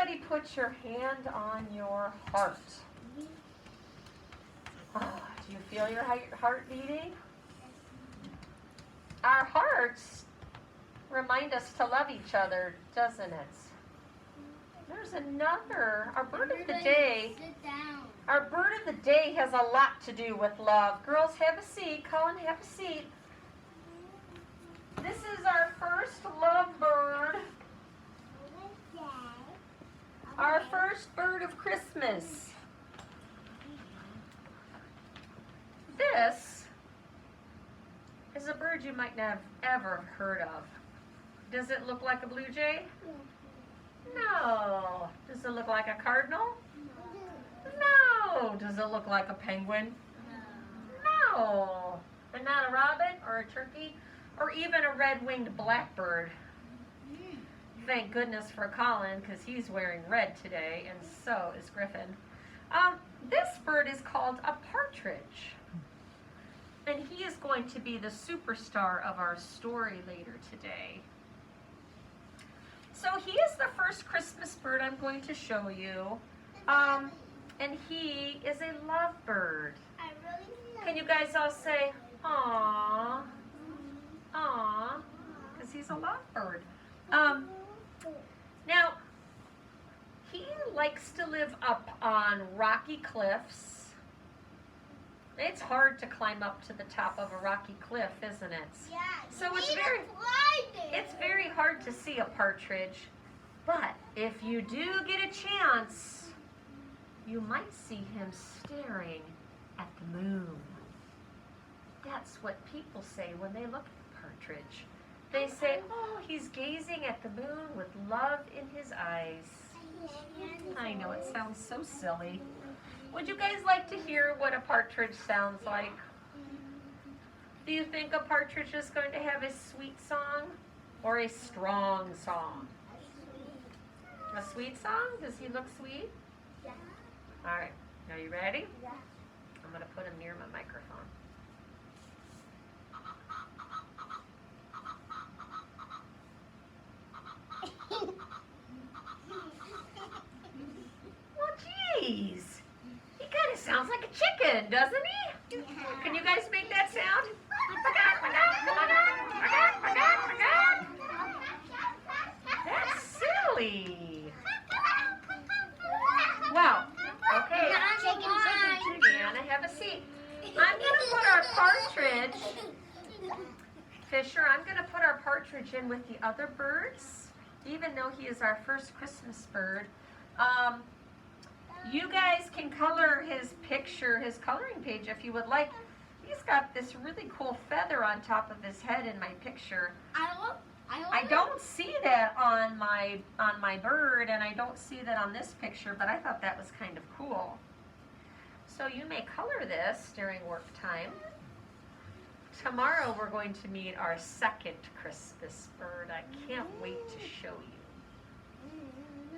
everybody put your hand on your heart. Oh, do you feel your heart beating? Our hearts remind us to love each other, doesn't it? There's another, our bird of the day. Sit down. Our bird of the day has a lot to do with love. Girls, have a seat. Colin, have a seat. This is our first love bird. Our first bird of Christmas. This is a bird you might not have ever heard of. Does it look like a blue jay? No. Does it look like a cardinal? No. Does it look like a penguin? No. And not a robin or a turkey or even a red-winged blackbird. Thank goodness for Colin, because he's wearing red today, and so is Griffin. This bird is called a partridge. And he is going to be the superstar of our story later today. So he is the first Christmas bird I'm going to show you. And he is a lovebird. Can you guys all say, "Aww, aww," because he's a lovebird. Now, he likes to live up on rocky cliffs. It's hard to climb up to the top of a rocky cliff, isn't it? Yeah. So it's very hard to see a partridge. But if you do get a chance, you might see him staring at the moon. That's what people say when they look at a partridge. They say, "Oh, he's gazing at the moon with love in his eyes." I know, it sounds so silly. Would you guys like to hear what a partridge sounds like? Do you think a partridge is going to have a sweet song or a strong song? A sweet song? Does he look sweet? Yeah. All right. Are you ready? Yeah. I'm going to put him near my microphone. Well, geez. He kind of sounds like a chicken, doesn't he? Can you guys make that sound? That's silly. Wow. Okay. Diana, have a seat. I'm going to put our partridge, Fisher, I'm going to put our partridge in with the other birds, even though he is our first Christmas bird. You guys can color his picture, his coloring page if you would like. He's got this really cool feather on top of his head in my picture. I don't see that on my bird, and I don't see that on this picture, but I thought that was kind of cool. So you may color this during work time. Tomorrow we're going to meet our second Christmas bird. I can't wait to show you.